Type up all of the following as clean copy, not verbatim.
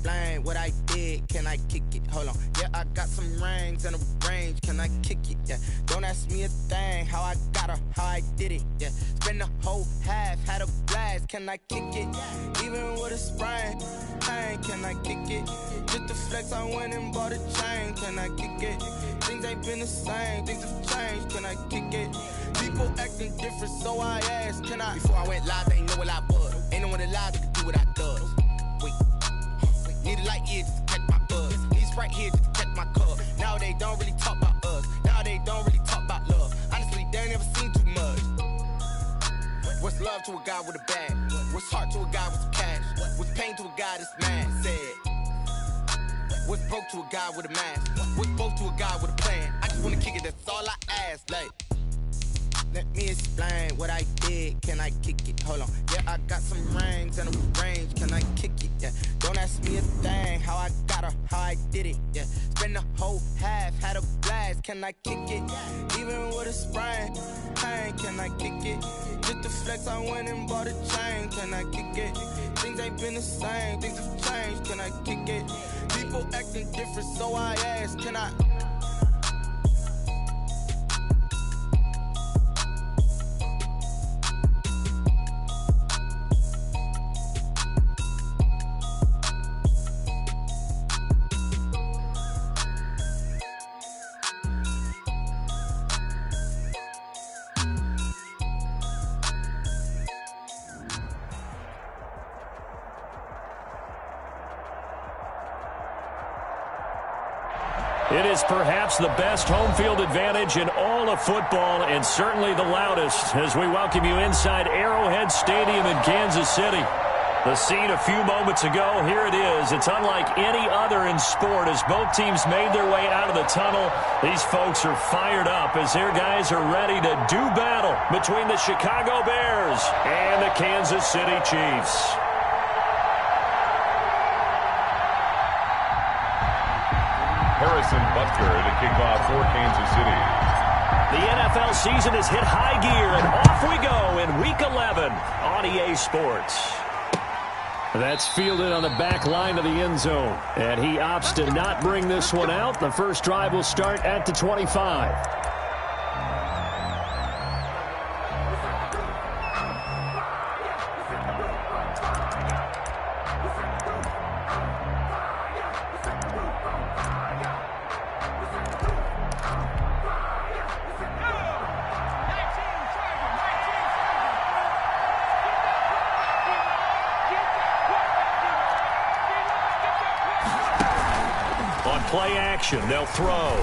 explain what I did? Can I kick it? Hold on. Yeah, I got some rings and a range. Can I kick it? Yeah. Don't ask me a thing. How I got her, how I did it. Yeah. Spend the whole half, had a blast. Can I kick it? Even with a sprain. Pain, can I kick it? Just the flex, I went and bought a chain. Can I kick it? Things ain't been the same. Things have changed. Can I kick it? People acting different, so I asked, can I? Before I went live, they ain't know what I was. Ain't no one alive that could do what I does. Wait. Need a light here just to catch my buzz. Need Sprite here just to catch my cup. Now they don't really talk about us. Now they don't really talk about love. Honestly, they ain't never seen too much. What's love to a guy with a bag? What's heart to a guy with some cash? What's pain to a guy that's mad? Said. What's broke to a guy with a mask? What's broke to a guy with a plan? I just wanna kick it, that's all I ask. Like, let me explain what I did. Can I kick it? Hold on. Yeah, I got some rings and a range. Can I kick it? Yeah. Don't ask me a thing. How I got her, how I did it. Yeah. Spend the whole half, had a blast. Can I kick it? Even with a sprain. Pain, can I kick it? Just the flex, I went and bought a chain. Can I kick it? Things ain't been the same. Things have changed. Can I kick it? People acting different, so I ask, can I? It is perhaps the best home field advantage in all of football, and certainly the loudest, as we welcome you inside Arrowhead Stadium in Kansas City. The scene a few moments ago, here it is. It's unlike any other in sport as both teams made their way out of the tunnel. These folks are fired up as their guys are ready to do battle between the Chicago Bears and the Kansas City Chiefs. Harrison Butker to kick off for Kansas City. The NFL season has hit high gear, and off we go in Week 11 on EA Sports. That's fielded on the back line of the end zone, and he opts to not bring this one out. The first drive will start at the 25. Play action. They'll throw.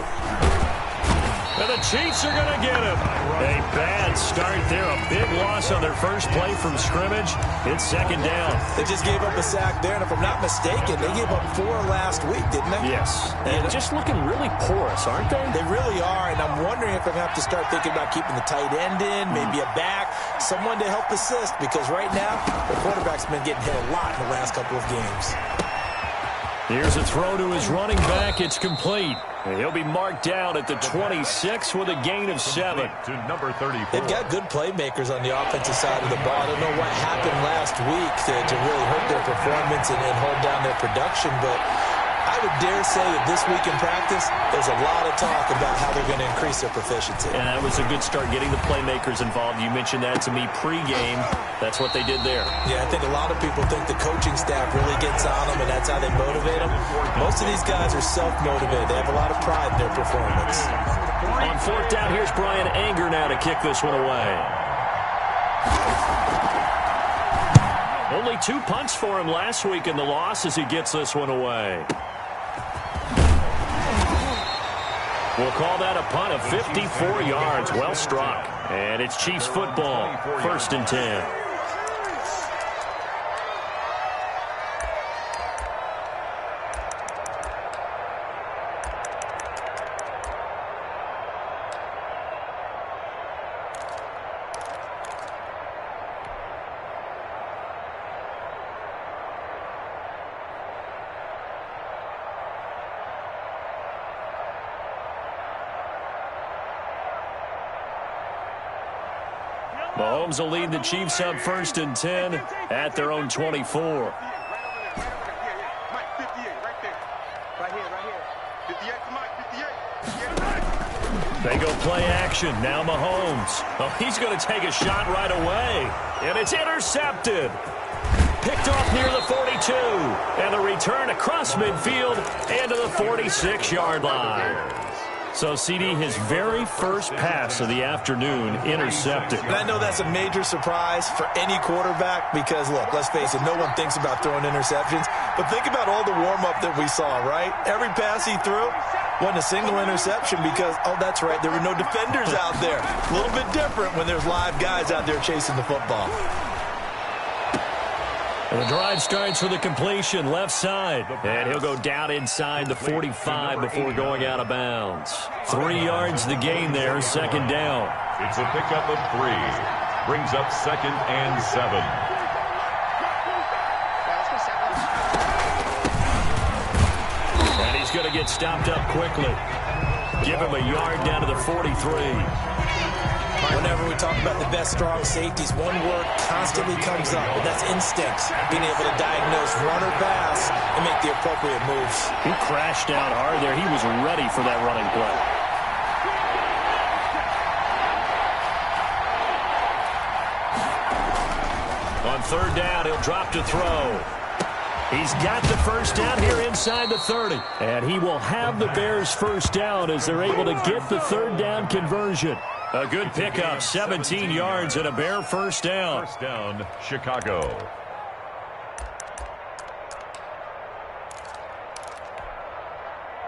And the Chiefs are going to get him. A bad start there. A big loss on their first play from scrimmage. It's second down. They just gave up a sack there, and if I'm not mistaken, they gave up 4 last week, didn't they? Yes. And just looking really porous, aren't they? They really are, and I'm wondering if I'm going to have to start thinking about keeping the tight end in, maybe a back, someone to help assist, because right now, the quarterback's been getting hit a lot in the last couple of games. Here's a throw to his running back. It's complete. And he'll be marked down at the 26 with a gain of 7. To number 34. They've got good playmakers on the offensive side of the ball. I don't know what happened last week to really hurt their performance and hold down their production, but I would dare say that this week in practice, there's a lot of talk about how they're going to increase their proficiency. And that was a good start, getting the playmakers involved. You mentioned that to me pregame. That's what they did there. Yeah, I think a lot of people think the coaching staff really gets on them, and that's how they motivate them. Most of these guys are self-motivated. They have a lot of pride in their performance. On fourth down, here's Brian Anger now to kick this one away. Only 2 punts for him last week in the loss as he gets this one away. We'll call that a punt of 54 yards. Well struck. And it's Chiefs football. 1st and 10. Mahomes will lead the Chiefs up 1st and 10 at their own 24. They go play action. Now Mahomes. Oh, he's going to take a shot right away. And it's intercepted. Picked off near the 42. And the return across midfield and to the 46-yard line. So, CD, his very first pass of the afternoon intercepted. And I know that's a major surprise for any quarterback because, look, let's face it, no one thinks about throwing interceptions. But think about all the warm-up that we saw, right? Every pass he threw wasn't a single interception because, oh, that's right, there were no defenders out there. A little bit different when there's live guys out there chasing the football. And the drive starts with a completion left side. And he'll go down inside the 45 before going out of bounds. 3 yards the gain there, second down. It's a pickup of 3. Brings up 2nd and 7. And he's going to get stopped up quickly. Give him a yard down to the 43. Whenever we talk about the best strong safeties, one word constantly comes up, and that's instinct. Being able to diagnose run or pass and make the appropriate moves. He crashed down hard there. He was ready for that running play. On third down, he'll drop to throw. He's got the first down here inside the 30. And he will have the Bears first down as they're able to get the third down conversion. A good pickup, 17 yards and a Bear first down. First down, Chicago.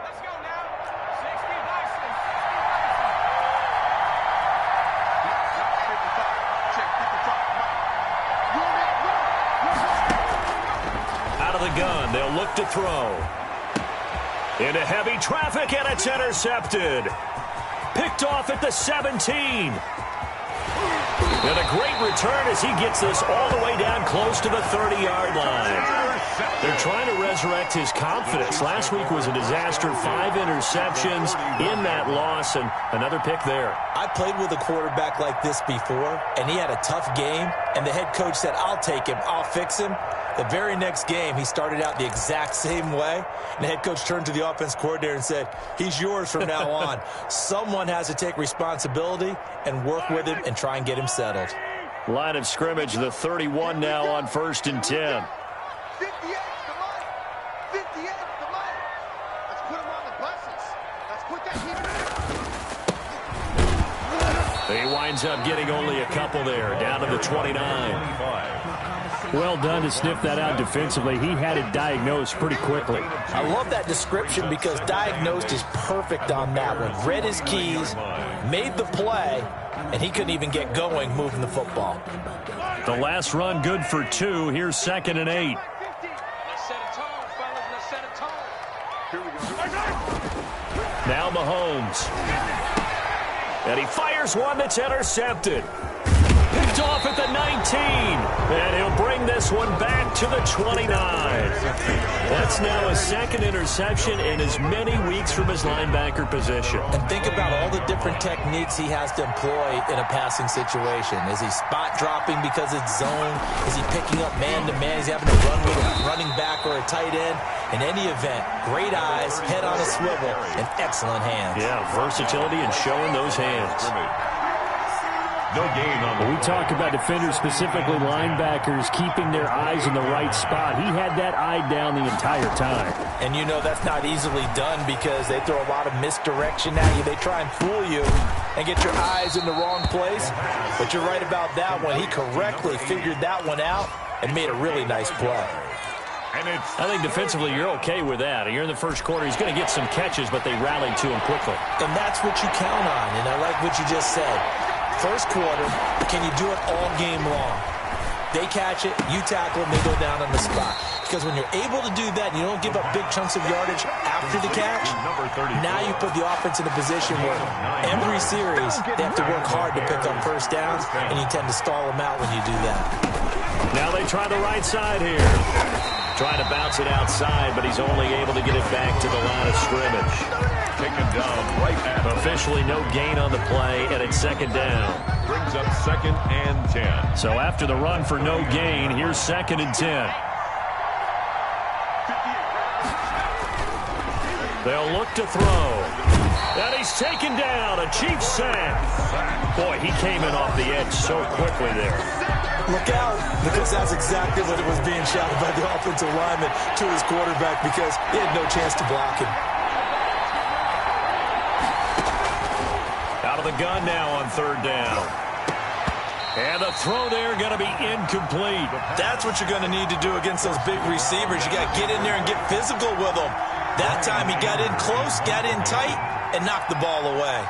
Let's go now. 60 nicely. Out of the gun, they'll look to throw. Into heavy traffic, and it's intercepted. Picked off at the 17. And a great return as he gets this all the way down close to the 30-yard line. They're trying to resurrect his confidence. Last week was a disaster. 5 interceptions in that loss, and another pick there. I played with a quarterback like this before, and he had a tough game, and the head coach said, I'll take him, I'll fix him. The very next game, he started out the exact same way, and the head coach turned to the offense coordinator and said, he's yours from now on. Someone has to take responsibility and work with him and try and get him settled. Line of scrimmage, the 31 now on 1st and 10. 58, come on. 58, come on. Let's put him on the buses. Let's put that heat. He winds up getting only a couple there, down to the 29. Well done to sniff that out defensively. He had it diagnosed pretty quickly. I love that description because diagnosed is perfect on that one. Read his keys, made the play, and he couldn't even get going moving the football. The last run good for 2. Here's 2nd and 8. Let's set a tone, fellas. Let's set a tone. Here we go. Now Mahomes. And he fires one that's intercepted. Picked off at the 19. And he'll bring this one back to the 29. That's now a 2nd interception in as many weeks from his linebacker position. And think about all the different techniques he has to employ in a passing situation. Is he spot dropping because it's zone? Is he picking up man-to-man? Is he having to run with a running back or a tight end? In any event, great eyes, head on a swivel, and excellent hands. Yeah, versatility and showing those hands. No gain on the We talk about defenders, specifically linebackers, keeping their eyes in the right spot. He had that eye down the entire time. And you know that's not easily done because they throw a lot of misdirection at you. They try and fool you and get your eyes in the wrong place. But you're right about that one. He correctly figured that one out and made a really nice play. I think defensively you're okay with that. You're in the first quarter. He's going to get some catches, but they rallied to him quickly. And that's what you count on, and I like what you just said. First quarter, can you do it all game long? They catch it, you tackle them, they go down on the spot. Because when you're able to do that, and you don't give up big chunks of yardage after the catch, now you put the offense in a position where every series they have to work hard to pick up first downs, and you tend to stall them out when you do that. Now they try the right side here. Trying to bounce it outside, but he's only able to get it back to the line of scrimmage. taken down right at Officially no gain on the play, and it's 2nd down. Brings up 2nd and 10. So after the run for no gain, here's 2nd and 10. They'll look to throw. And he's taken down. A Chiefs sack. Boy, he came in off the edge so quickly there. Look out, because that's exactly what it was being shouted by the offensive lineman to his quarterback, because he had no chance to block him. Out of the gun now on third down. And the throw there going to be incomplete. That's what you're going to need to do against those big receivers. You got to get in there and get physical with them. That time he got in close, got in tight, and knocked the ball away.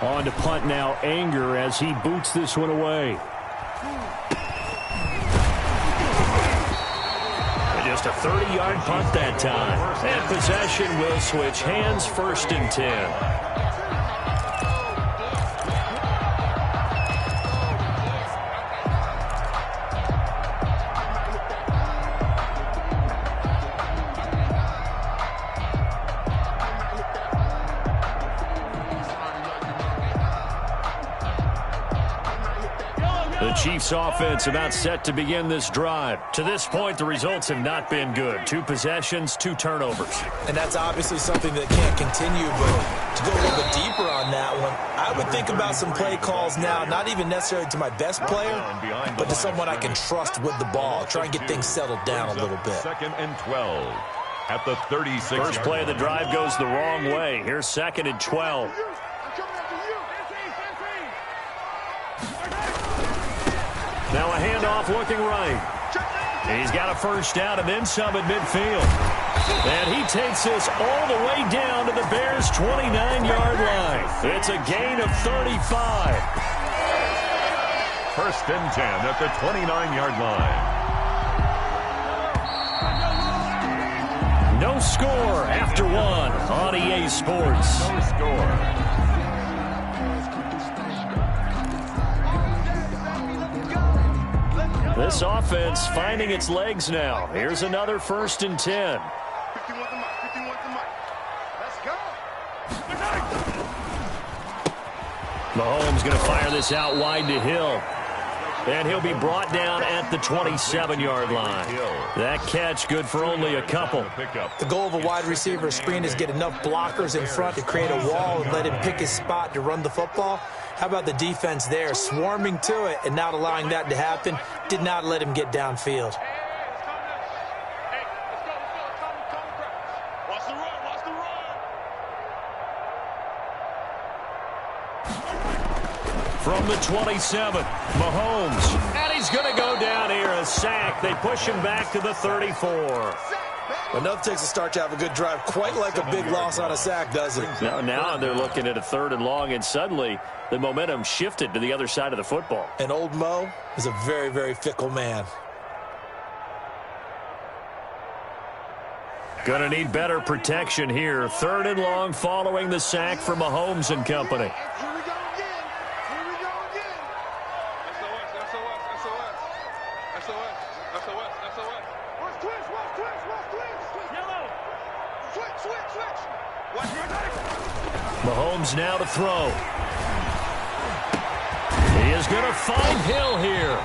On to punt now, Anger, as he boots this one away. And just a 30-yard punt that time. And possession will switch hands, 1st and 10. The Chiefs offense about set to begin this drive. To this point, the results have not been good. 2 possessions, 2 turnovers. And that's obviously something that can't continue, but to go a little bit deeper on that one, I would think about some play calls now, not even necessarily to my best player, but to someone I can trust with the ball. Try and get things settled down a little bit. 2nd and 12 at the 36. First play of the drive goes the wrong way. Here's 2nd and 12. Now a handoff looking right. He's got a first down and then some at midfield. And he takes this all the way down to the Bears' 29-yard line. It's a gain of 35. 1st and 10 at the 29-yard line. No score after 1 on EA Sports. No score. This offense finding its legs now. Here's another 1st and 10. 51 to Mike. 51 to Mike. Let's go. Mahomes going to fire this out wide to Hill. And he'll be brought down at the 27-yard line. That catch good for only a couple. The goal of a wide receiver screen is get enough blockers in front to create a wall and let him pick his spot to run the football. How about the defense there, swarming to it and not allowing that to happen? Did not let him get downfield. From the 27, Mahomes. And he's going to go down here, a sack. They push him back to the 34. Enough takes a start to have a good drive. Quite like a big loss on a sack, does it? Now they're looking at a 3rd and long, and suddenly the momentum shifted to the other side of the football. And old Mo is a very, very fickle man. Going to need better protection here. 3rd and long following the sack for Mahomes and company. Mahomes now to throw. He is going to find Hill here.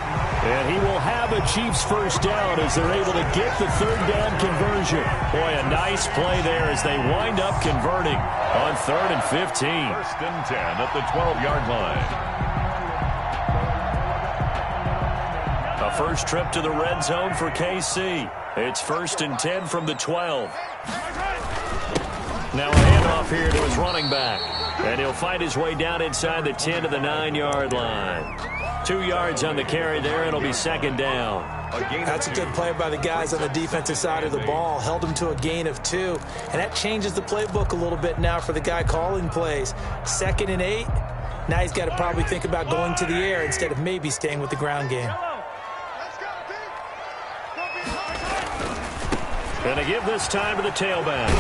And he will have a Chiefs first down as they're able to get the 3rd down conversion. Boy, a nice play there as they wind up converting on 3rd and 15. 1st and 10 at the 12-yard line. A first trip to the red zone for KC. It's 1st and 10 from the 12. Now a handoff here to his running back. And he'll find his way down inside the 10 to the 9-yard line. 2 yards on the carry there, and it'll be 2nd down. That's a good play by the guys on the defensive side of the ball. Held him to a gain of 2. And that changes the playbook a little bit now for the guy calling plays. 2nd and 8. Now he's got to probably think about going to the air instead of maybe staying with the ground game. Going to give this time to the tailback.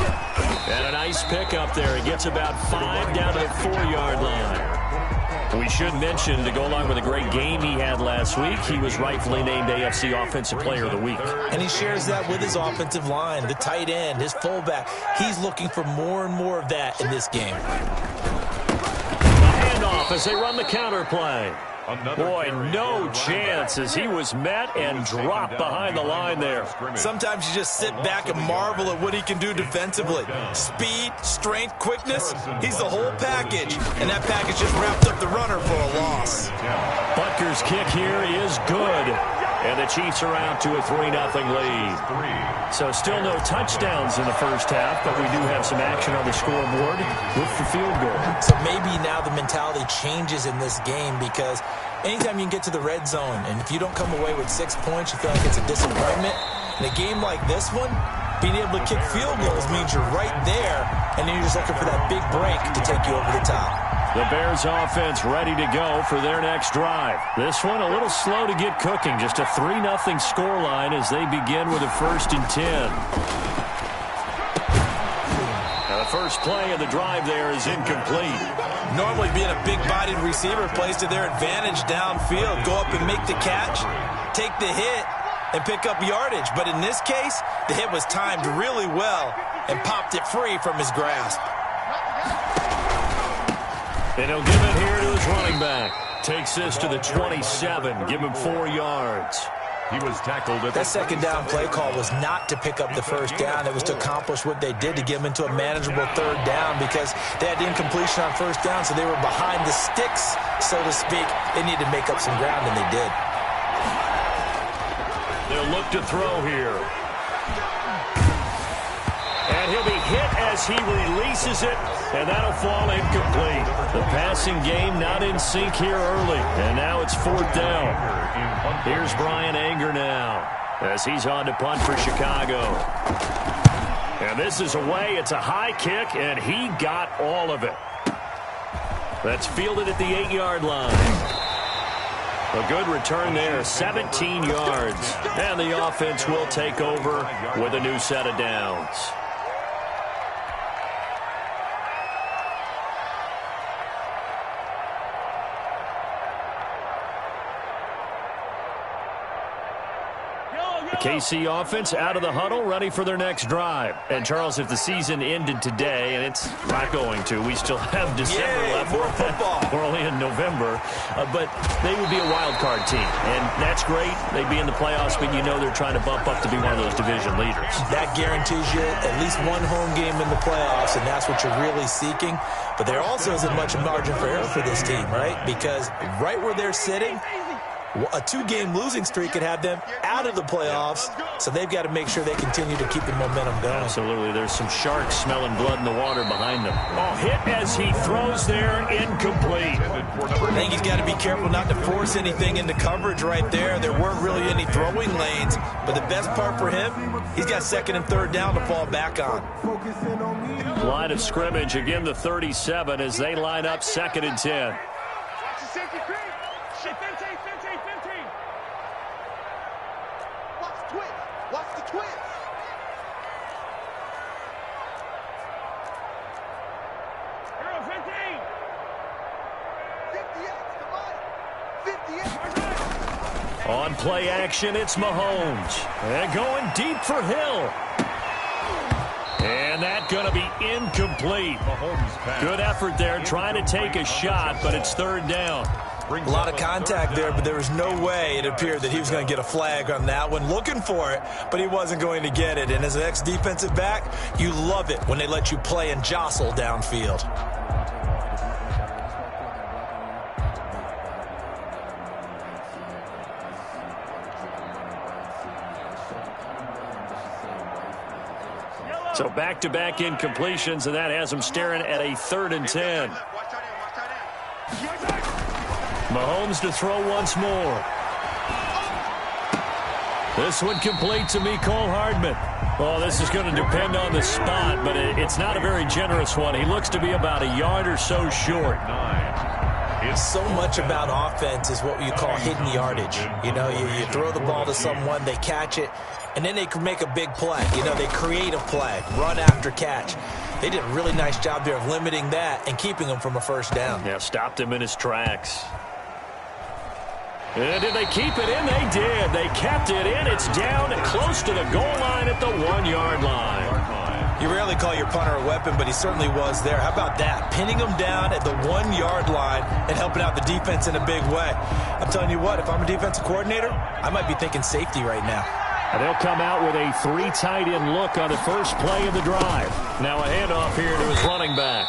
And a nice pick up there. He gets about 5 down to the 4-yard line. We should mention, to go along with a great game he had last week, he was rightfully named AFC Offensive Player of the Week. And he shares that with his offensive line, the tight end, his fullback. He's looking for more and more of that in this game. A handoff as they run the counter play. Boy, no chance as he was met and dropped behind the line there. Sometimes you just sit back and marvel at what he can do defensively. Speed, strength, quickness, he's the whole package. And that package just wrapped up the runner for a loss. Butker's kick here is good. And the Chiefs are out to a 3-0 lead. So still no touchdowns in the first half, but we do have some action on the scoreboard with the field goal. So maybe now the mentality changes in this game because anytime you can get to the red zone, and if you don't come away with 6 points, you feel like it's a disappointment. In a game like this one, being able to kick field goals means you're right there, and then you're just looking for that big break to take you over the top. The Bears offense ready to go for their next drive. This one a little slow to get cooking. Just a 3-0 scoreline as they begin with a 1st and 10. Now the first play of the drive there is incomplete. Normally being a big-bodied receiver plays to their advantage downfield. Go up and make the catch, take the hit, and pick up yardage. But in this case, the hit was timed really well and popped it free from his grasp. And he'll give it here to his running back. Takes this to the 27. Give him 4 yards. He was tackled at that second down play call was not to pick up the first down. It was to accomplish what they did to get them into a manageable 3rd down because they had incompletion on 1st down, so they were behind the sticks, so to speak. They needed to make up some ground, and they did. They'll look to throw here. And he'll be hit as he releases it, and that'll fall incomplete. The passing game not in sync here early, and now it's 4th down. Here's Brian Anger now as he's on to punt for Chicago. And this is away. It's a high kick, and he got all of it. That's fielded at the 8-yard line. A good return there, 17 yards. And the offense will take over with a new set of downs. The KC offense out of the huddle, ready for their next drive. And, Charles, if the season ended today, and it's not going to, we still have December left. More football. We're only in November. But they would be a wild card team. And that's great. They'd be in the playoffs, but you know they're trying to bump up to be one of those division leaders. That guarantees you at least one home game in the playoffs, and that's what you're really seeking. But there also isn't much margin for error for this team, right? Because right where they're sitting, a 2-game losing streak could have them out of the playoffs, so they've got to make sure they continue to keep the momentum going. Absolutely. There's some sharks smelling blood in the water behind them. Oh, hit as he throws there, incomplete. I think he's got to be careful not to force anything into coverage right there. There weren't really any throwing lanes, but the best part for him, he's got 2nd and 3rd down to fall back on. Line of scrimmage, again the 37 as they line up 2nd and 10. Watch the twins. Hero 15. 58, come on. 58. On play action, it's Mahomes. And going deep for Hill. And that going to be incomplete. Good effort there, trying to take a shot, but it's 3rd down. A lot of contact there, but there was no way it appeared that he was going to get a flag on that one. Looking for it, but he wasn't going to get it. And as an ex-defensive back, you love it when they let you play and jostle downfield. So back-to-back incompletions, and that has them staring at a 3rd and 10. Mahomes to throw once more. This one complete to Mecole Hardman. Oh, this is going to depend on the spot, but it's not a very generous one. He looks to be about a yard or so short. So much about offense is what you call hidden yardage. You know, you throw the ball to someone, they catch it, and then they can make a big play. You know, they create a play, run after catch. They did a really nice job there of limiting that and keeping him from a 1st down. Yeah, stopped him in his tracks. And did they keep it in? They did. They kept it in. It's down close to the goal line at the 1-yard line. You rarely call your punter a weapon, but he certainly was there. How about that? Pinning him down at the 1-yard line and helping out the defense in a big way. I'm telling you what, if I'm a defensive coordinator, I might be thinking safety right now. And they'll come out with a 3 tight end look on the first play of the drive. Now a handoff here to his running back.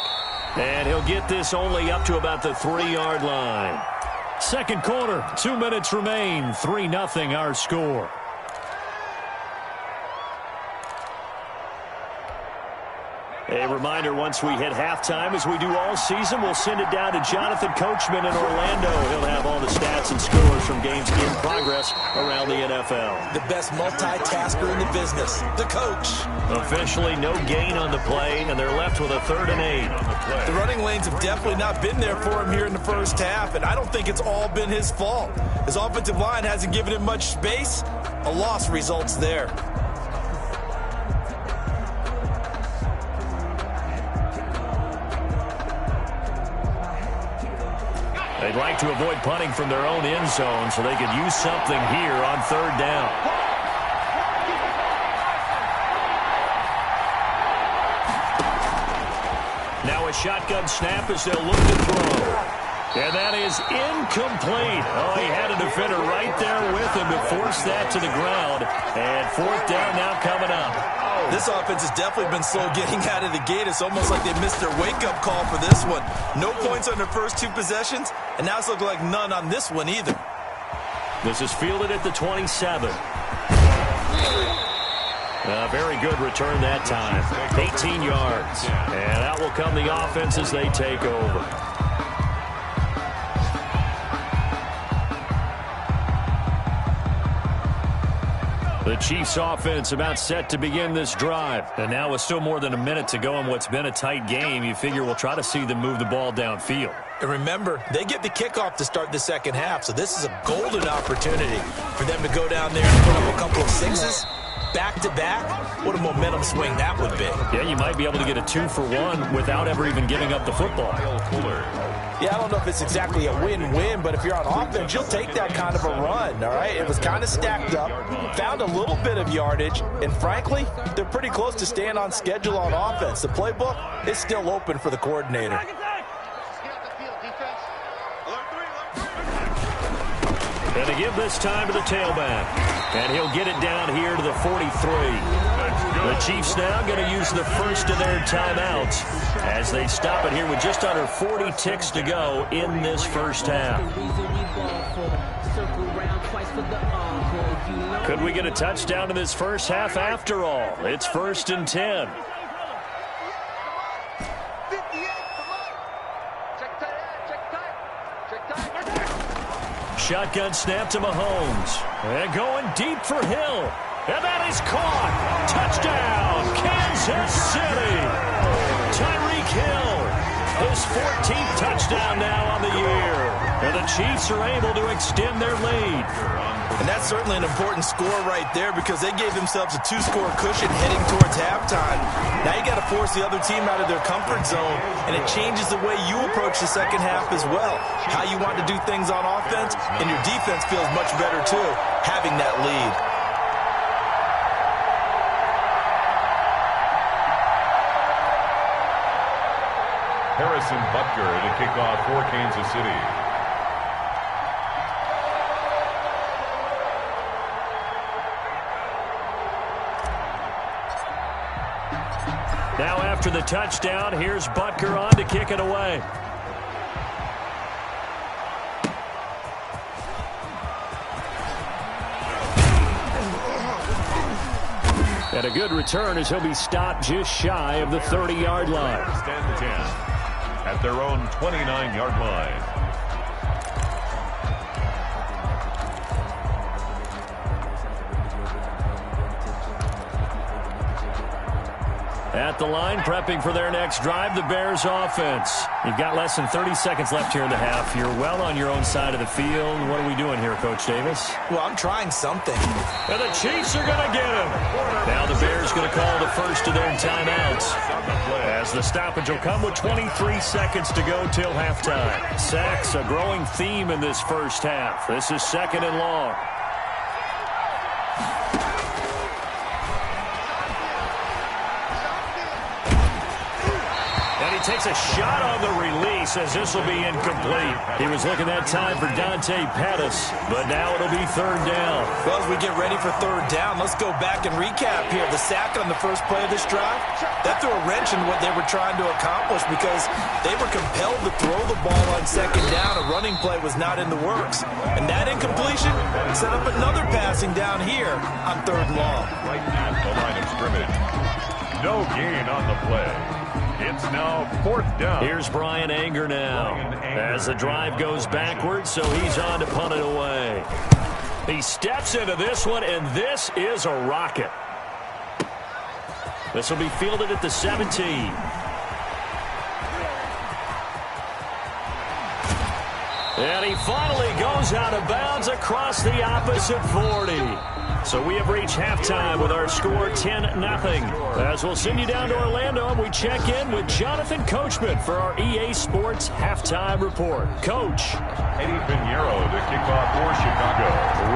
And he'll get this only up to about the 3-yard line. Second quarter, 2 minutes remain. 3-0 our score. A reminder, once we hit halftime, as we do all season, we'll send it down to Jonathan Coachman in Orlando. He'll have all the stats and scores from games in progress around the NFL. The best multitasker in the business, the coach. Officially no gain on the play, and they're left with a 3rd and 8. The running lanes have definitely not been there for him here in the first half, and I don't think it's all been his fault. His offensive line hasn't given him much space. A loss results there. They'd like to avoid punting from their own end zone so they could use something here on 3rd down. Now a shotgun snap as they'll look to throw. And that is incomplete. Oh, he had a defender right there with him to force that to the ground. And 4th down now coming up. This offense has definitely been slow getting out of the gate. It's almost like they missed their wake-up call for this one. No points on their first 2 possessions, and now it's looking like none on this one either. This is fielded at the 27. A very good return that time. 18 yards. And out will come the offense as they take over. The Chiefs offense about set to begin this drive. And now with still more than a minute to go in what's been a tight game, you figure we'll try to see them move the ball downfield. And remember, they get the kickoff to start the second half, so this is a golden opportunity for them to go down there and put up a couple of 6s. Back-to-back, what a momentum swing that would be. Yeah, you might be able to get a 2-for-1 without ever even giving up the football. Yeah, I don't know if it's exactly a win-win, but if you're on offense, you'll take that kind of a run, all right? It was kind of stacked up, found a little bit of yardage, and frankly, they're pretty close to staying on schedule on offense. The playbook is still open for the coordinator. And they give this time to the tailback. And he'll get it down here to the 43. The Chiefs now going to use the first of their timeouts as they stop it here with just under 40 ticks to go in this first half. Could we get a touchdown in this first half after all? It's 1st and 10. Shotgun snap to Mahomes. And going deep for Hill. And that is caught. Touchdown, Kansas City. Tyreek Hill, his 14th touchdown now on the year. And the Chiefs are able to extend their lead. And that's certainly an important score right there because they gave themselves a 2-score cushion heading towards halftime. Now you got to force the other team out of their comfort zone, and it changes the way you approach the second half as well. How you want to do things on offense, and your defense feels much better too, having that lead. Harrison Butker to kick off for Kansas City. Now after the touchdown, here's Butker on to kick it away. And a good return as he'll be stopped just shy of the 30-yard line. Stand the 10 at their own 29-yard line. At the line, prepping for their next drive, the Bears offense. You've got less than 30 seconds left here in the half. You're well on your own side of the field. What are we doing here, Coach Davis? Well, I'm trying something. And the Chiefs are going to get him. Now the Bears going to call the first of their timeouts. As the stoppage will come with 23 seconds to go till halftime. Sacks, a growing theme in this first half. This is 2nd and long. takes a shot on the release as this will be incomplete. He was looking that time for Dante Pettis, but now it'll be third down. Well, as we get ready for third down, let's go back and recap here. The sack on the first play of this drive, that threw a wrench in what they were trying to accomplish because they were compelled to throw the ball on second down. A running play was not in the works. And that incompletion set up another passing down here on third and long. Right at the line of scrimmage. No gain on the play. It's now fourth down. Here's Brian Anger now as the drive goes backwards, so he's on to punt it away. He steps into this one, and this is a rocket. This will be fielded at the 17. And he finally goes out of bounds across the opposite 40. So we have reached halftime with our score 10-0. As we'll send you down to Orlando, and we check in with Jonathan Coachman for our EA Sports Halftime Report. Coach. Eddie Pinheiro to kick off for Chicago.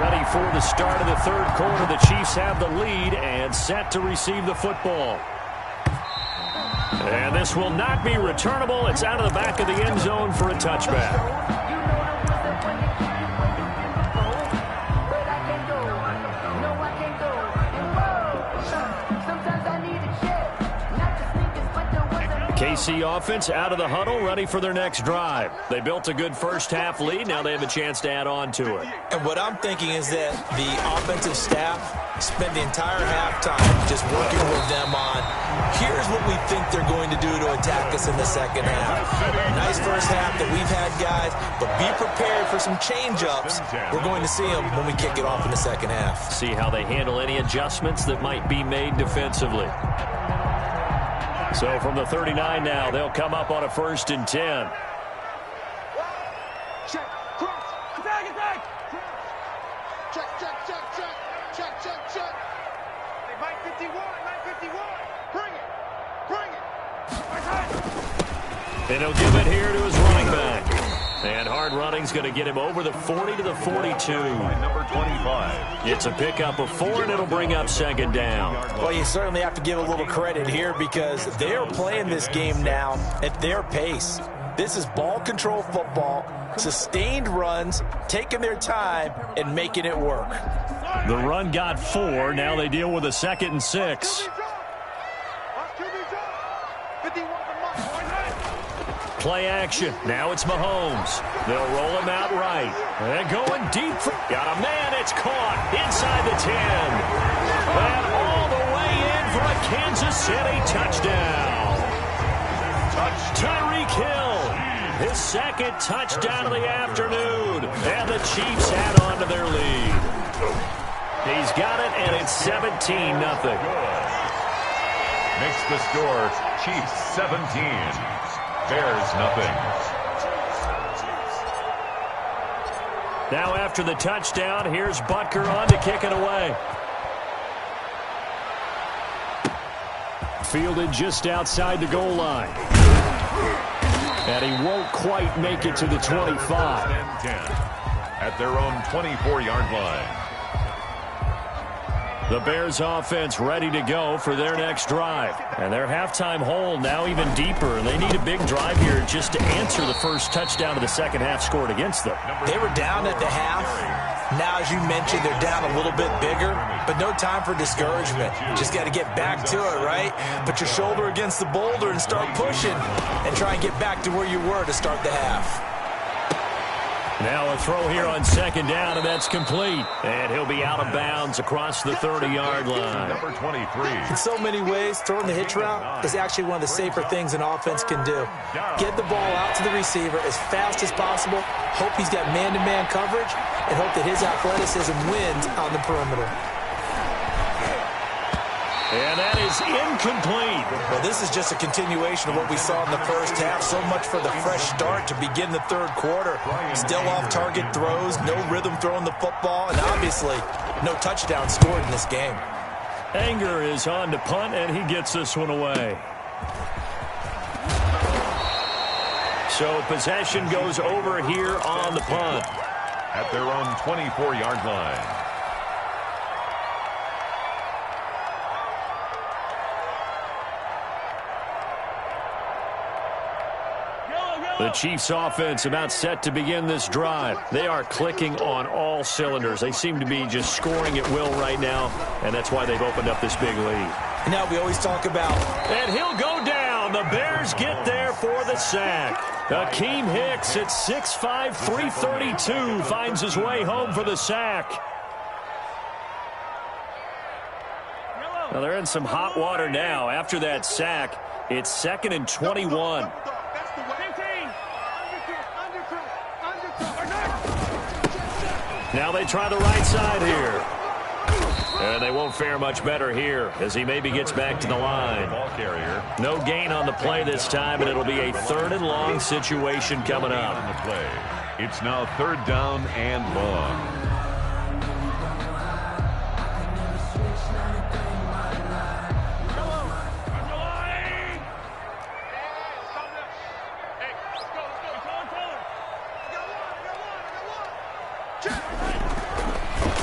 Ready for the start of the third quarter. The Chiefs have the lead and set to receive the football. And this will not be returnable. It's out of the back of the end zone for a touchback. KC offense out of the huddle, ready for their next drive. They built a good first-half lead. Now they have a chance to add on to it. And what I'm thinking is that the offensive staff spent the entire halftime just working with them on, here's what we think they're going to do to attack us in the second half. Nice first half that we've had, guys, but be prepared for some change-ups. We're going to see them when we kick it off in the second half. See how they handle any adjustments that might be made defensively. So from the 39 now, they'll come up on a 1st and 10. Check, cross, attack! Check. Hey, Mike 51. Bring it. And he'll give it here to his running back. And hard running's going to get him over the 40 to the 42. Number 25. It's a pickup of 4, and it'll bring up second down. Well, you certainly have to give a little credit here because they are playing this game now at their pace. This is ball control football, sustained runs, taking their time, and making it work. The run got 4. Now they deal with a 2nd and 6. Play action. Now it's Mahomes. They'll roll him out right. And going deep. Got a man. It's caught inside the 10. And all the way in for a Kansas City touchdown. Tyreek Hill. His 2nd touchdown of the afternoon. And the Chiefs add on to their lead. He's got it, and it's 17-0. Makes the score Chiefs 17. Bears nothing. Now after the touchdown, here's Butker on to kick it away. Fielded just outside the goal line. And he won't quite make it to the 25. At their own 24-yard line. The Bears offense ready to go for their next drive. And their halftime hole now even deeper. And they need a big drive here just to answer the first touchdown of the second half scored against them. They were down at the half. Now, as you mentioned, they're down a little bit bigger, but no time for discouragement. Just got to get back to it, right? Put your shoulder against the boulder and start pushing and try and get back to where you were to start the half. Now a throw here on second down, and that's complete. And he'll be out of bounds across the 30-yard line. Number 23. In so many ways, throwing the hitch route is actually one of the safer things an offense can do. Get the ball out to the receiver as fast as possible, hope he's got man-to-man coverage, and hope that his athleticism wins on the perimeter. And that is incomplete. Well, this is just a continuation of what we saw in the first half. So much for the fresh start to begin the third quarter. Still off-target throws, no rhythm throwing the football, and obviously no touchdown scored in this game. Anger is on to punt, and he gets this one away. So possession goes over here on the punt. At their own 24-yard line. The Chiefs offense about set to begin this drive. They are clicking on all cylinders. They seem to be just scoring at will right now, and that's why they've opened up this big lead. Now we always talk about... And he'll go down. The Bears get there for the sack. Akeem Hicks at 6'5", 332 finds his way home for the sack. Well, they're in some hot water now. After that sack, it's 2nd and 21. Now they try the right side here. And they won't fare much better here as he maybe gets back to the line. No gain on the play this time, and it'll be a 3rd and long situation coming up. It's now 3rd down and long.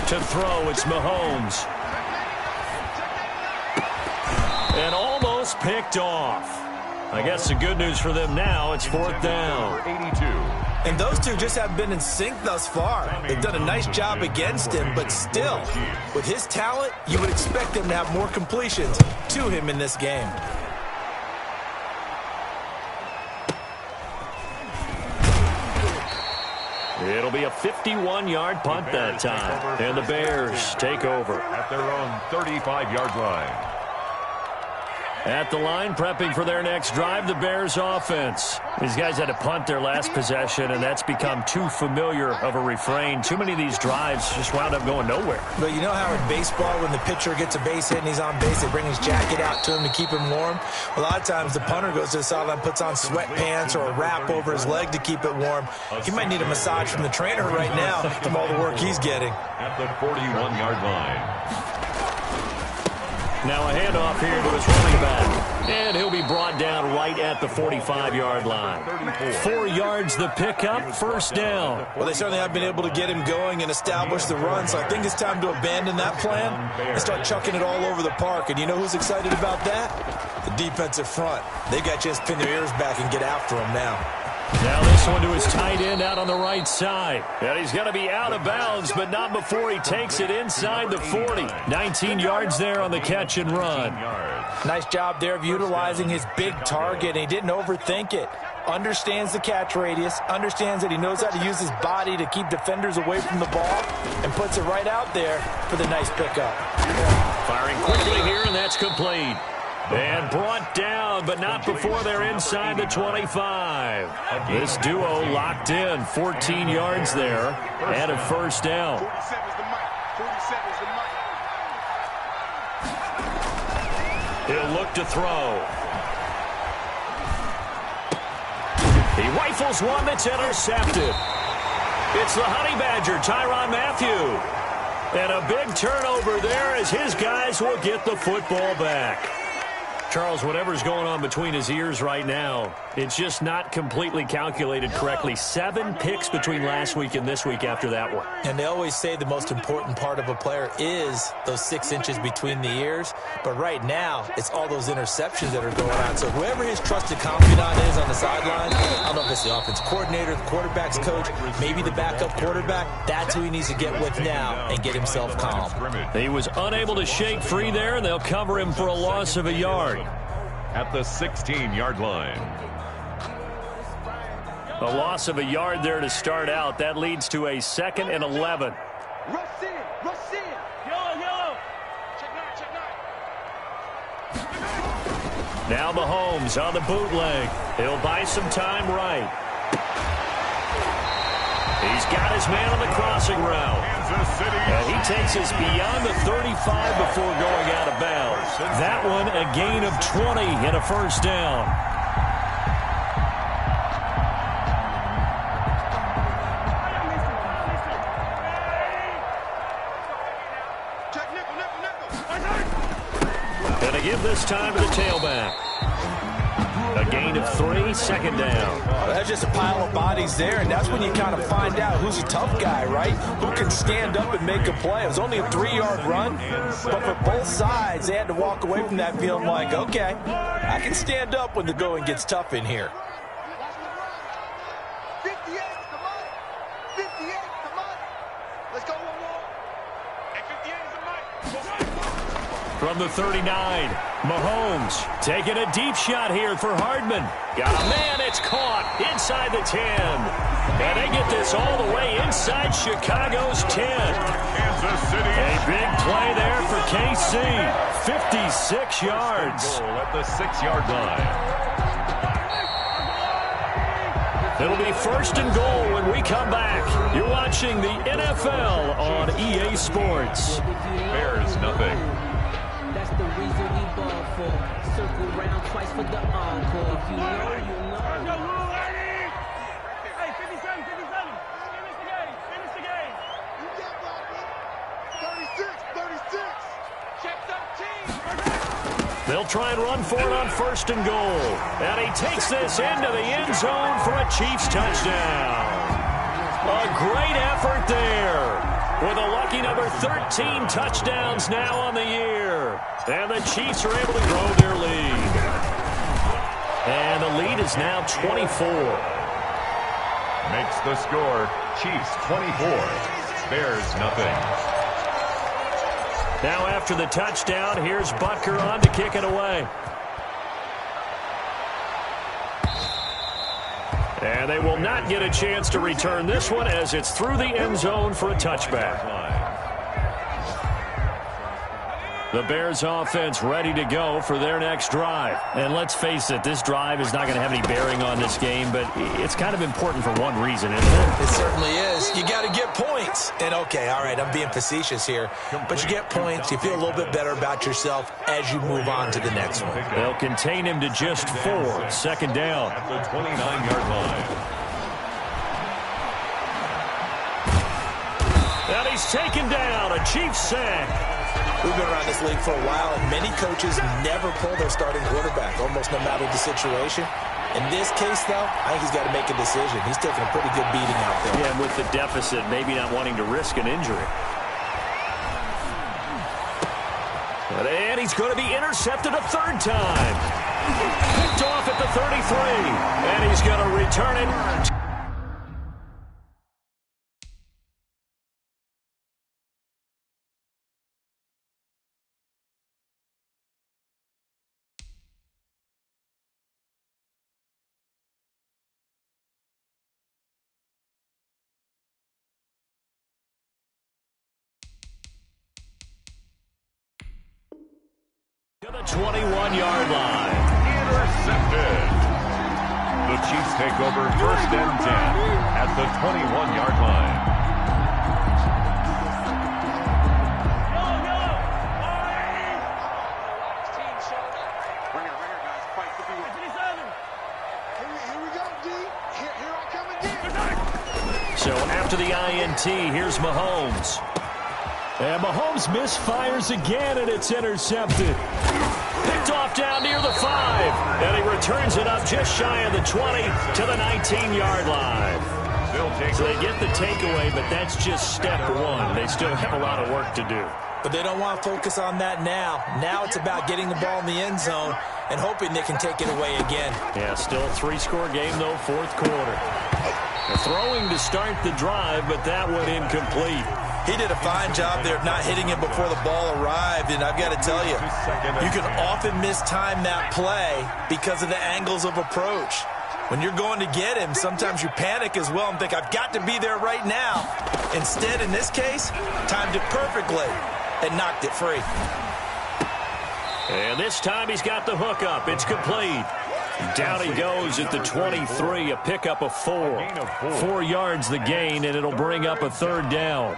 To throw, it's Mahomes. And almost picked off. I guess the good news for them now, it's 4th down. 82. And those two just haven't been in sync thus far. They've done a nice job against him, but still, with his talent, you would expect him to have more completions to him in this game. It'll be a 51-yard punt that time. And the Bears take over. At their own 35-yard line. At the line, prepping for their next drive, the Bears offense. These guys had to punt their last possession, and that's become too familiar of a refrain. Too many of these drives just wound up going nowhere. But you know how in baseball, when the pitcher gets a base hit and he's on base, they bring his jacket out to him to keep him warm? A lot of times the punter goes to the sideline, puts on sweatpants or a wrap over his leg to keep it warm. He might need a massage from the trainer right now from all the work he's getting. At the 41-yard line. Now a handoff here to his running back. And he'll be brought down right at the 45-yard line. 4 yards the pickup, 1st down. Well, they certainly have been able to get him going and establish the run, so I think it's time to abandon that plan and start chucking it all over the park. And you know who's excited about that? The defensive front. They got a chance to pin their ears back and get after him now. Now this one to his tight end out on the right side. And he's going to be out of bounds, but not before he takes it inside the 40. 19 yards there on the catch and run. Nice job there of utilizing his big target. He didn't overthink it. Understands the catch radius, understands that he knows how to use his body to keep defenders away from the ball, and puts it right out there for the nice pickup. Firing quickly here, and that's complete. And brought down, but not before they're inside the 25. This duo locked in, 14 yards there, and a 1st down. He'll look to throw. He rifles one that's intercepted. It's the Honey Badger, Tyrann Mathieu. And a big turnover there as his guys will get the football back. Charles, whatever's going on between his ears right now, it's just not completely calculated correctly. 7 picks between last week and this week after that one. And they always say the most important part of a player is those 6 inches between the ears. But right now, it's all those interceptions that are going on. So whoever his trusted confidant is on the sideline, I don't know if it's the offense coordinator, the quarterback's coach, maybe the backup quarterback, that's who he needs to get with now and get himself calm. He was unable to shake free there, and they'll cover him for a loss of a yard. At the 16-yard line. A loss of a yard there to start out. That leads to a 2nd and 11. Rush in. Yellow. Check nine. Now Mahomes on the bootleg. He'll buy some time right. He's got his man on the crossing route. And he takes us beyond the 35 before going out of bounds. That one a gain of 20 and a 1st down. And a give this time to the tailback. A gain of 3, 2nd down. Well, that's just a pile of bodies there, and that's when you kind of find out who's a tough guy, right? Who can stand up and make a play. It was only a 3-yard run, but for both sides, they had to walk away from that feeling like, okay, I can stand up when the going gets tough in here. From the 39, Mahomes taking a deep shot here for Hardman. Got a man, it's caught inside the 10. And they get this all the way inside Chicago's 10. Kansas City. A big play there for KC. 56 yards. Goal at the 6-yard line. It'll be first and goal when we come back. You're watching the NFL on EA Sports. Bears nothing. That's the reason we ball for. Circle round twice for the encore. If you know, you know. Hey, 57, 57. Finish the game. Finish the game. You get that, 36, 36. Check 13. They'll try and run for it on first and goal. And he takes this into the end zone for a Chiefs touchdown. A great effort there. With a lucky number 13 touchdowns now on the year. And the Chiefs are able to grow their lead. And the lead is now 24. Makes the score Chiefs 24. Bears nothing. Now after the touchdown, here's Butker on to kick it away. And they will not get a chance to return this one as it's through the end zone for a touchback. The Bears offense ready to go for their next drive. And let's face it, this drive is not going to have any bearing on this game, but it's kind of important for one reason, isn't it? It certainly is. You got to get points. And, okay, all right, I'm being facetious here. But you get points. You feel a little bit better about yourself as you move on to the next one. They'll contain him to just 4. Second down. At the 29-yard line. And he's taken down. A Chiefs sack. We've been around this league for a while, and many coaches never pull their starting quarterback, almost no matter the situation. In this case, though, I think he's got to make a decision. He's taking a pretty good beating out there. Yeah, and with the deficit, maybe not wanting to risk an injury. And he's going to be intercepted a third time. Picked off at the 33. And he's going to return it. To the 21-yard line. Intercepted. The Chiefs take over first and 10 at the 21-yard line. Bring it, guys. Fight for the win. 57. Here we go, D. Here I come again. So after the INT, here's Mahomes. And Mahomes misfires again, and it's intercepted. Picked off down near the 5. And he returns it up just shy of the 20 to the 19-yard line. So they get the takeaway, but that's just step one. They still have a lot of work to do. But they don't want to focus on that now. Now it's about getting the ball in the end zone and hoping they can take it away again. Yeah, still a 3-score game, though, fourth quarter. They're throwing to start the drive, but that went incomplete. He did a fine job there of not hitting him before the ball arrived, and I've got to tell you, you can often mistime that play because of the angles of approach. When you're going to get him, sometimes you panic as well and think, I've got to be there right now. Instead, in this case, timed it perfectly and knocked it free. And this time he's got the hook up. It's complete. Down he goes at the 23, a pickup of 4. 4 yards the gain, and it'll bring up a third down.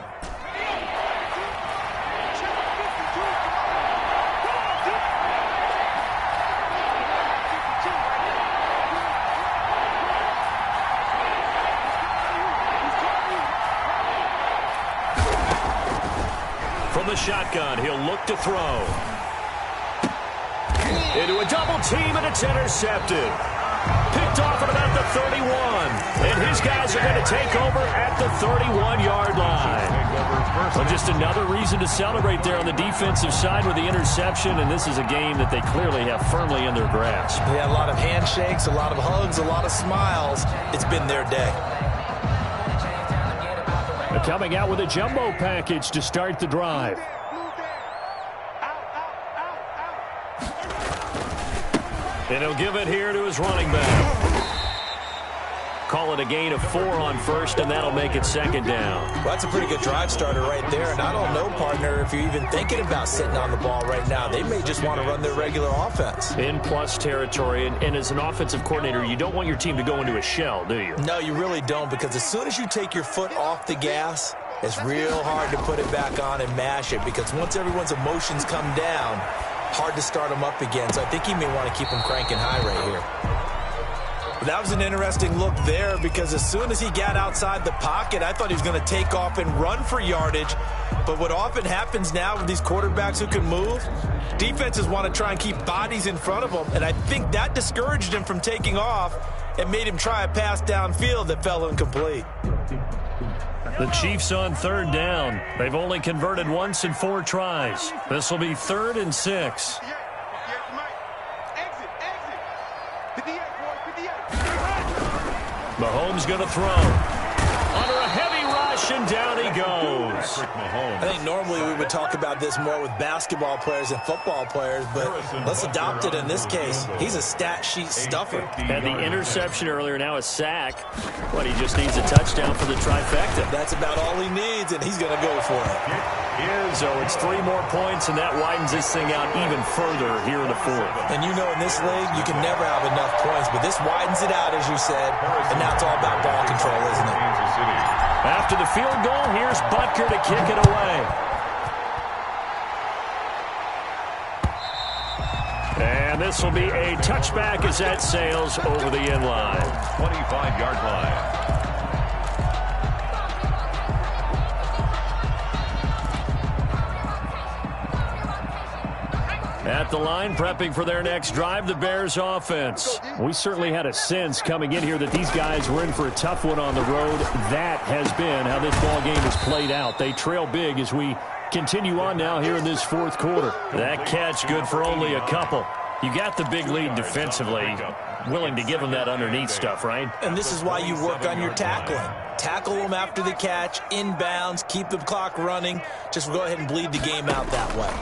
From the shotgun, he'll look to throw. Into a double team, and it's intercepted. Picked off at about the 31. And his guys are going to take over at the 31-yard line. Well, just another reason to celebrate there on the defensive side with the interception, and this is a game that they clearly have firmly in their grasp. They had a lot of handshakes, a lot of hugs, a lot of smiles. It's been their day. Coming out with a jumbo package to start the drive. And he'll give it here to his running back. Call it a gain of 4 on first, and that'll make it second down. Well, that's a pretty good drive starter right there. And I don't know, partner, if you're even thinking about sitting on the ball right now. They may just want to run their regular offense. In plus territory, and as an offensive coordinator, you don't want your team to go into a shell, do you? No, you really don't, because as soon as you take your foot off the gas, it's real hard to put it back on and mash it, because once everyone's emotions come down, hard to start them up again. So I think he may want to keep them cranking high right here. That was an interesting look there, because as soon as he got outside the pocket, I thought he was going to take off and run for yardage. But what often happens now with these quarterbacks who can move, defenses want to try and keep bodies in front of them. And I think that discouraged him from taking off and made him try a pass downfield that fell incomplete. The Chiefs on third down. They've only converted once in 4 tries. This will be 3rd and 6. Mahomes going to throw. Under a heavy rush, and down he goes. I think normally we would talk about this more with basketball players and football players, but let's adopt it in this case. He's a stat sheet stuffer. Had the interception earlier, now a sack. But he just needs a touchdown for the trifecta. That's about all he needs, and he's going to go for it. So it's 3 more points, and that widens this thing out even further here in the 4th. And you know, in this league, you can never have enough points, but this widens it out, as you said, and now it's all about ball control, isn't it? After the field goal, here's Butker to kick it away. And this will be a touchback as that sails over the end line. 25-yard line. At the line, prepping for their next drive, the Bears offense. We certainly had a sense coming in here that these guys were in for a tough one on the road. That has been how this ball game has played out. They trail big as we continue on now here in this 4th quarter. That catch good for only a couple. You got the big lead defensively. Willing to give them that underneath stuff, right? And this is why you work on your tackling. Tackle them after the catch, inbounds, keep the clock running. Just go ahead and bleed the game out that way.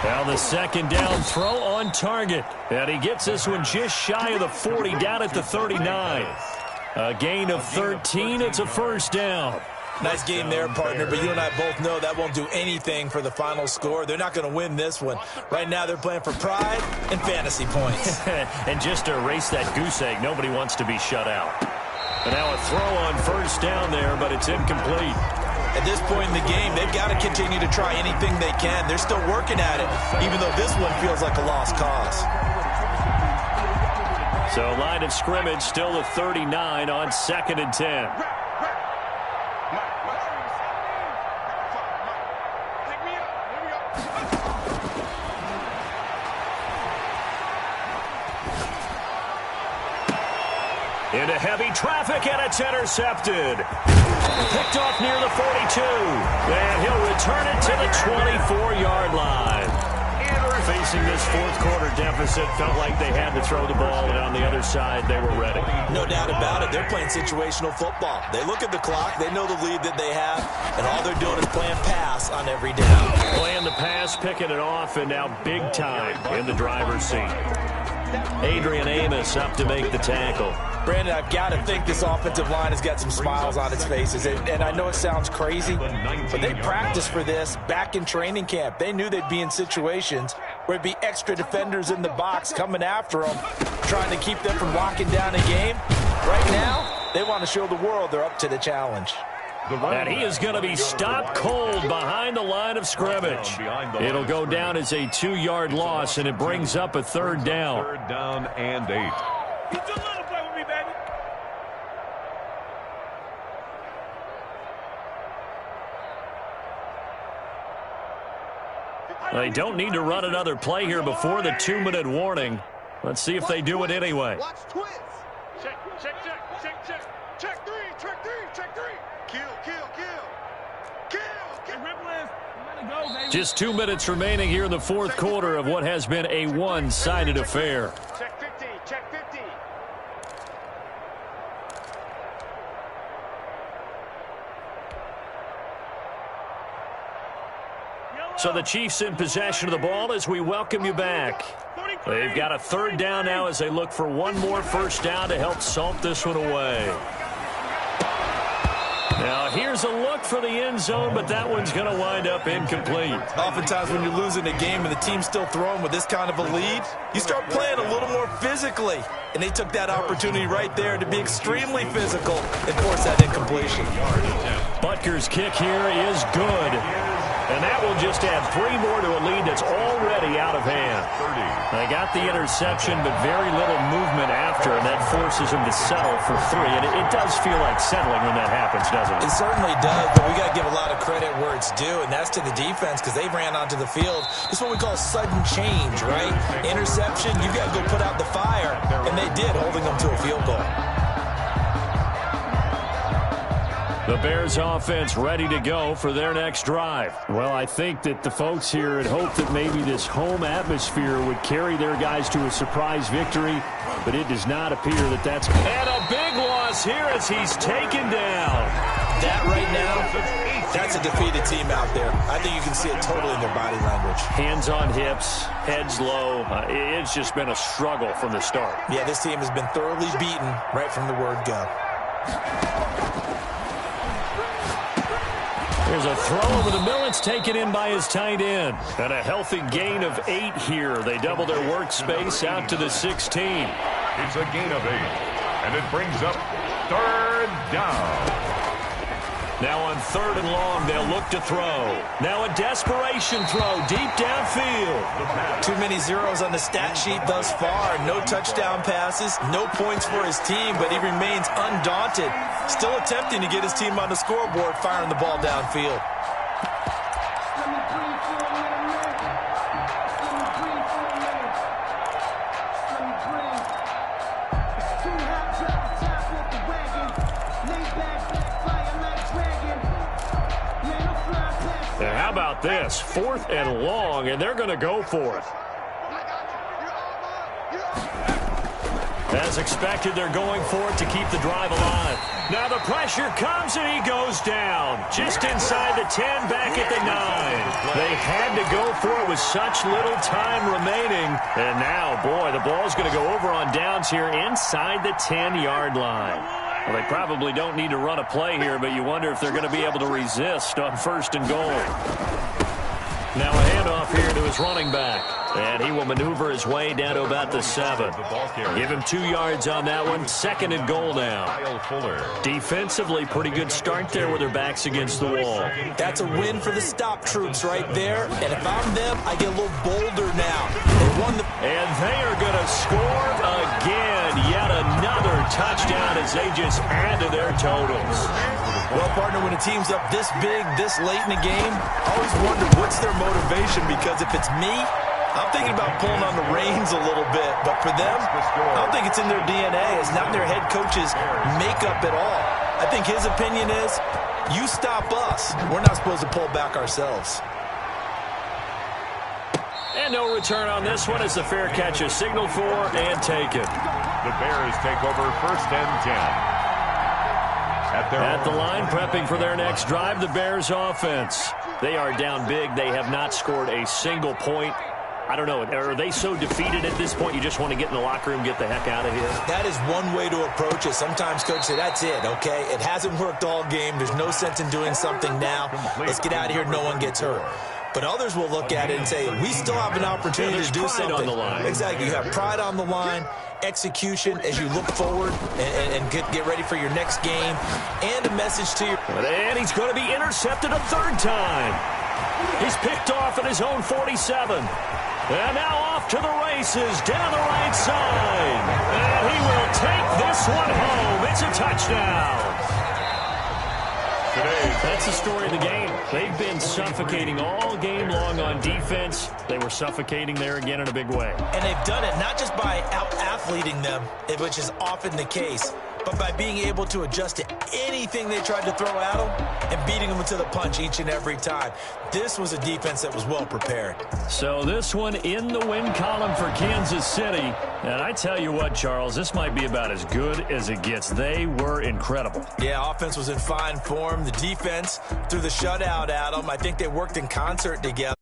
Now the second down throw on target. And he gets this one just shy of the 40, down at the 39. A gain of 13. It's a first down. Nice game there, partner, but you and I both know that won't do anything for the final score. They're not going to win this one. Right now they're playing for pride and fantasy points. And just to erase that goose egg, nobody wants to be shut out. And now a throw on first down there, but it's incomplete. At this point in the game, they've got to continue to try anything they can. They're still working at it, even though this one feels like a lost cause. So line of scrimmage still the 39 on 2nd and 10. Into heavy traffic, and it's intercepted. Picked off near the 42. And he'll return it to the 24-yard line. Facing this 4th quarter deficit, felt like they had to throw the ball, and on the other side, they were ready. No doubt about it. They're playing situational football. They look at the clock, they know the lead that they have, and all they're doing is playing pass on every down. Playing the pass, picking it off, and now big time in the driver's seat. Adrian Amos up to make the tackle. Brandon, I've got to think this offensive line has got some smiles on its faces. And I know it sounds crazy, but they practiced for this back in training camp. They knew they'd be in situations where it'd be extra defenders in the box coming after them, trying to keep them from locking down a game. Right now, they want to show the world they're up to the challenge. And he is going to be stopped cold behind the line of scrimmage. It'll go down as a 2-yard loss, and it brings up a 3rd down. 3rd down and 8. They don't need to run another play here before the 2-minute warning. Let's see if they do it anyway. Watch twins. Check, check, check, check, check. Check 3, check 3, check 3. Kill, kill, kill. Kill, kill. Just 2 minutes remaining here in the 4th quarter of what has been a one-sided affair. Check 50, check 50. So the Chiefs in possession of the ball as we welcome you back. They've got a 3rd down now as they look for one more first down to help salt this one away. Now here's a look for the end zone, but that one's going to wind up incomplete. Oftentimes when you're losing a game and the team's still throwing with this kind of a lead, you start playing a little more physically. And they took that opportunity right there to be extremely physical and force that incompletion. Butker's kick here is good. And that will just add 3 more to a lead that's already out of hand. They got the interception, but very little movement after, and that forces them to settle for 3. And it does feel like settling when that happens, doesn't it? It certainly does, but we got to give a lot of credit where it's due, and that's to the defense because they ran onto the field. This is what we call sudden change, right? Interception, you got to go put out the fire, and they did, holding them to a field goal. The Bears offense ready to go for their next drive. Well, I think that the folks here had hoped that maybe this home atmosphere would carry their guys to a surprise victory, but it does not appear that that's... And a big loss here as he's taken down. That right now, that's a defeated team out there. I think you can see it totally in their body language. Hands on hips, heads low. It's just been a struggle from the start. Yeah, this team has been thoroughly beaten right from the word go. There's a throw over the middle. It's taken in by his tight end. And a healthy gain of 8 here. They double their workspace out to the 16. It's a gain of 8, and it brings up 3rd down. Now on 3rd and long, they'll look to throw. Now a desperation throw deep downfield. Too many zeros on the stat sheet thus far. No touchdown passes, no points for his team, but he remains undaunted. Still attempting to get his team on the scoreboard, firing the ball downfield. Now how about this? 4th and long, and they're going to go for it. As expected, they're going for it to keep the drive alive. Now the pressure comes, and he goes down. Just inside the 10, back at the 9. They had to go for it with such little time remaining. And now, boy, the ball's going to go over on downs here inside the 10-yard line. Well, they probably don't need to run a play here, but you wonder if they're going to be able to resist on 1st and goal. Now a handoff here to his running back. And he will maneuver his way down to about the 7. Give him 2 yards on that one. 2nd and goal now. Defensively, pretty good start there with their backs against the wall. That's a win for the stop troops right there. And if I'm them, I get a little bolder now. They won the... And they are going to score again. Yet another touchdown as they just add to their totals. Well, partner, when a team's up this big, this late in the game, I always wonder what's their motivation, because if it's me, I'm thinking about pulling on the reins a little bit. But for them, I don't think it's in their DNA. It's not in their head coach's makeup at all. I think his opinion is, you stop us. We're not supposed to pull back ourselves. And no return on this one as the fair catch is signaled for and taken. The Bears take over 1st and 10. At the line, prepping for their next drive, the Bears offense. They are down big. They have not scored a single point. I don't know. Are they so defeated at this point you just want to get in the locker room, get the heck out of here? That is one way to approach it. Sometimes coaches say, that's it, okay? It hasn't worked all game. There's no sense in doing something now. Let's get out of here. No one gets hurt. But others will look at it and say, we still have an opportunity to do something. On the line. Exactly. You have pride on the line, execution as you look forward and get ready for your next game, and a message to your... And he's going to be intercepted a 3rd time. He's picked off at his own 47. And now off to the races down the right side. And he will take this one home. It's a touchdown. That's the story of the game. They've been suffocating all game long on defense. They were suffocating there again in a big way. And they've done it not just by out-athleting them, which is often the case, but by being able to adjust to anything they tried to throw at them and beating them to the punch each and every time. This was a defense that was well prepared. So this one in the win column for Kansas City. And I tell you what, Charles, this might be about as good as it gets. They were incredible. Yeah, offense was in fine form. The defense threw the shutout at them. I think they worked in concert together.